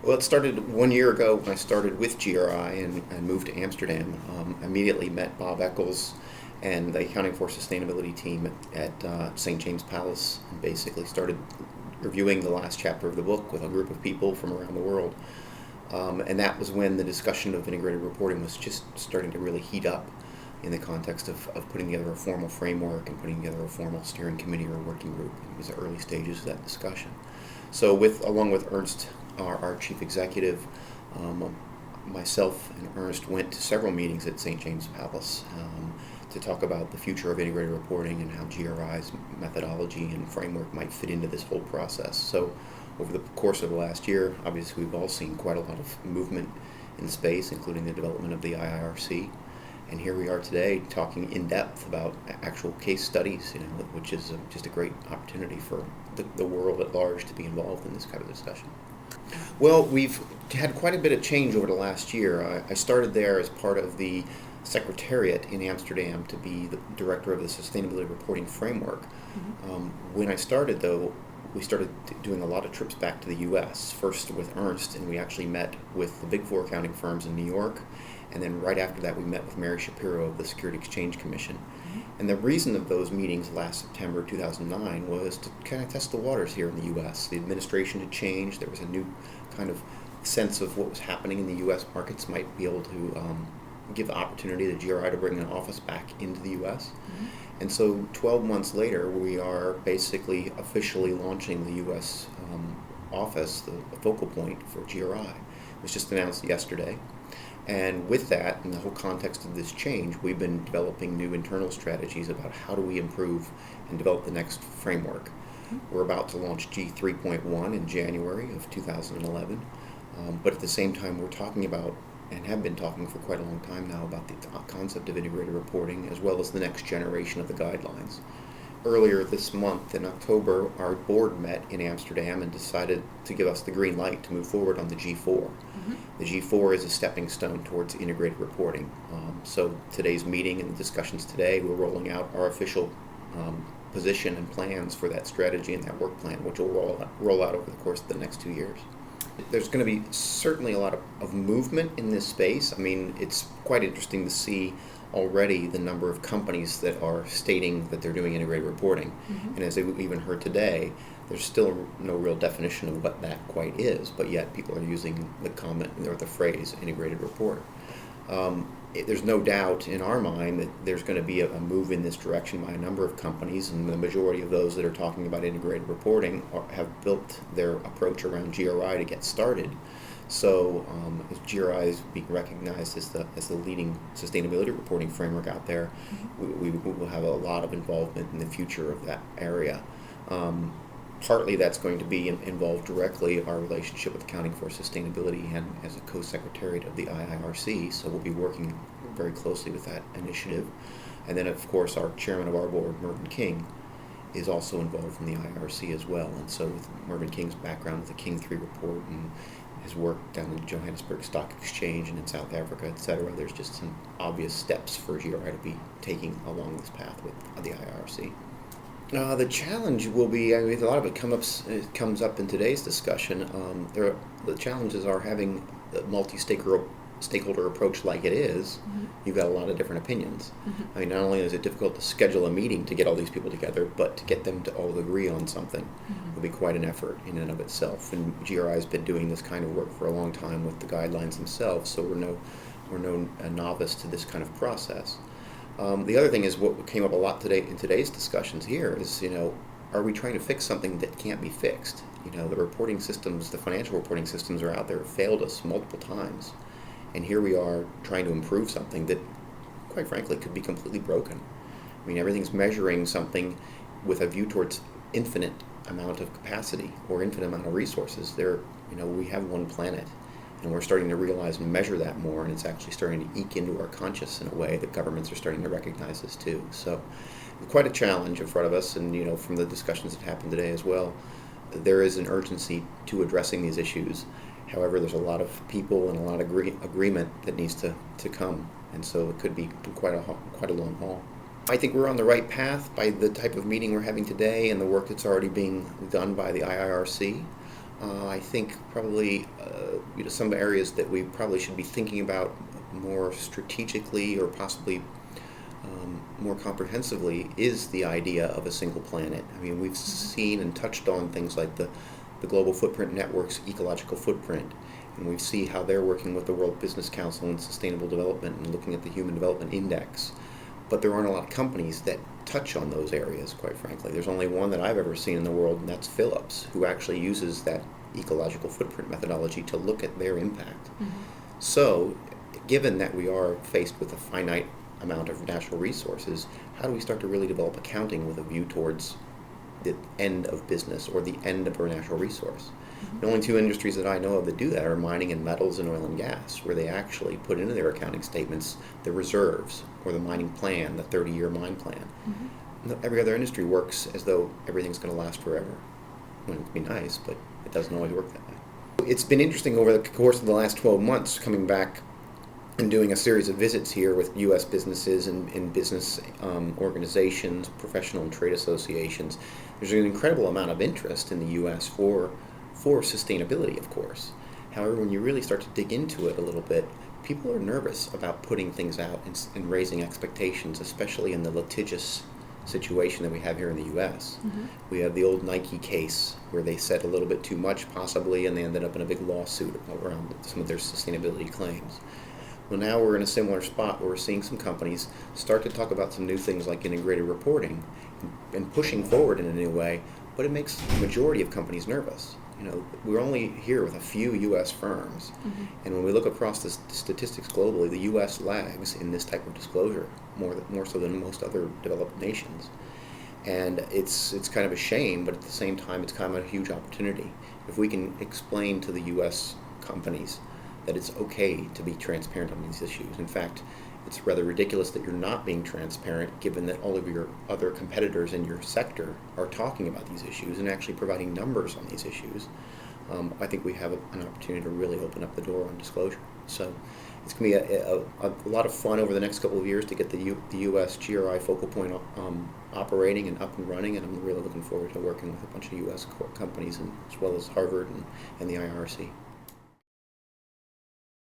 Well, it started 1 year ago when I started with GRI and moved to Amsterdam. Immediately met Bob Eccles and the Accounting for Sustainability team at St. James Palace, and basically started reviewing the last chapter of the book with a group of people from around the world. And that was when the discussion of integrated reporting was just starting to really heat up in the context of putting together a formal framework and putting together a formal steering committee or working group. It was the early stages of that discussion. So along with Ernst, our chief executive, myself and Ernst went to several meetings at St. James Palace to talk about the future of integrated reporting and how GRI's methodology and framework might fit into this whole process. So over the course of the last year, obviously we've all seen quite a lot of movement in the space, including the development of the IIRC. And here we are today talking in depth about actual case studies, which is just a great opportunity for the world at large to be involved in this kind of discussion. Well, we've had quite a bit of change over the last year. I started there as part of the Secretariat in Amsterdam to be the director of the Sustainability Reporting Framework. When I started, though, we started doing a lot of trips back to the U.S., first with Ernst, and we actually met with the Big Four accounting firms in New York, and then right after that we met with Mary Shapiro of the Security Exchange Commission. And the reason of those meetings last September 2009 was to kind of test the waters here in the U.S. The administration had changed. There was a new kind of sense of what was happening in the U.S. markets might be able to give the opportunity to GRI to bring an office back into the U.S. And so 12 months later, we are basically officially launching the U.S. Office, the focal point for GRI. It was just announced yesterday. And with that, in the whole context of this change, we've been developing new internal strategies about how do we improve and develop the next framework. We're about to launch G3.1 in January of 2011, but at the same time we're talking about, and have been talking for quite a long time now, about the concept of integrated reporting as well as the next generation of the guidelines. Earlier this month, in October, our board met in Amsterdam and decided to give us the green light to move forward on the G4. The G4 is a stepping stone towards integrated reporting. So today's meeting and the discussions today, we're rolling out our official position and plans for that strategy and that work plan, which will roll out over the course of the next 2 years. There's going to be certainly a lot of movement in this space. I mean, it's quite interesting to see already the number of companies that are stating that they're doing integrated reporting. And as we even heard today, there's still no real definition of what that quite is, but yet people are using the comment or the phrase integrated report. There's no doubt in our mind that there's going to be a move in this direction by a number of companies, and the majority of those that are talking about integrated reporting have built their approach around GRI to get started. So as GRI is being recognized as the leading sustainability reporting framework out there, we will have a lot of involvement in the future of that area. Partly that's going to be involved directly our relationship with Accounting for Sustainability and as a co-secretariat of the IIRC, so we'll be working very closely with that initiative. And then of course our chairman of our board, Mervyn King, is also involved in the IIRC as well. And so with Mervyn King's background with the King 3 report and his work down in Johannesburg Stock Exchange and in South Africa, etc., there's just some obvious steps for GRI to be taking along this path with the IIRC. The challenge will be, I mean, a lot of it comes up in today's discussion. The challenges are having a multi-stakeholder approach like it is. You've got a lot of different opinions. I mean, not only is it difficult to schedule a meeting to get all these people together, but to get them to all agree on something will be quite an effort in and of itself. And GRI has been doing this kind of work for a long time with the guidelines themselves, so we're no novice to this kind of process. The other thing is what came up a lot today in today's discussions here is, are we trying to fix something that can't be fixed? The reporting systems, the financial reporting systems are out there, have failed us multiple times. And here we are trying to improve something that, quite frankly, could be completely broken. I mean, everything's measuring something with a view towards infinite amount of capacity or infinite amount of resources. We have one planet. And we're starting to realize and measure that more, and it's actually starting to eke into our conscious in a way that governments are starting to recognize this too. So quite a challenge in front of us, and from the discussions that happened today as well, there is an urgency to addressing these issues. However, there's a lot of people and a lot of agreement that needs to come, and so it could be quite a long haul. I think we're on the right path by the type of meeting we're having today and the work that's already being done by the IIRC. I think probably some areas that we probably should be thinking about more strategically or possibly more comprehensively is the idea of a single planet. I mean, we've seen and touched on things like the Global Footprint Network's ecological footprint, and we see how they're working with the World Business Council and Sustainable Development and looking at the Human Development Index. But there aren't a lot of companies that touch on those areas, quite frankly. There's only one that I've ever seen in the world, and that's Philips, who actually uses that ecological footprint methodology to look at their impact. Mm-hmm. So, given that we are faced with a finite amount of natural resources, how do we start to really develop accounting with a view towards the end of business or the end of our natural resource? Mm-hmm. The only two industries that I know of that do that are mining and metals and oil and gas, where they actually put into their accounting statements the reserves or the mining plan, the 30-year mine plan. Mm-hmm. Every other industry works as though everything's going to last forever. Well, it'd be nice, but it doesn't always work that way. It's been interesting over the course of the last 12 months coming back and doing a series of visits here with U.S. businesses and business organizations, professional and trade associations. There's an incredible amount of interest in the U.S. for sustainability, of course. However, when you really start to dig into it a little bit, people are nervous about putting things out and raising expectations, especially in the litigious situation that we have here in the U.S. Mm-hmm. We have the old Nike case where they said a little bit too much, possibly, and they ended up in a big lawsuit around some of their sustainability claims. Well, now we're in a similar spot where we're seeing some companies start to talk about some new things like integrated reporting and pushing forward in a new way, but it makes the majority of companies nervous. We're only here with a few U.S. firms, mm-hmm. and when we look across the statistics globally, the U.S. lags in this type of disclosure more so than most other developed nations. And it's kind of a shame, but at the same time, it's kind of a huge opportunity. If we can explain to the U.S. companies that it's okay to be transparent on these issues. In fact, it's rather ridiculous that you're not being transparent given that all of your other competitors in your sector are talking about these issues and actually providing numbers on these issues. I think we have an opportunity to really open up the door on disclosure. So it's going to be a lot of fun over the next couple of years to get the U.S. GRI focal point operating and up and running, and I'm really looking forward to working with a bunch of U.S. companies as well as Harvard and the IRC.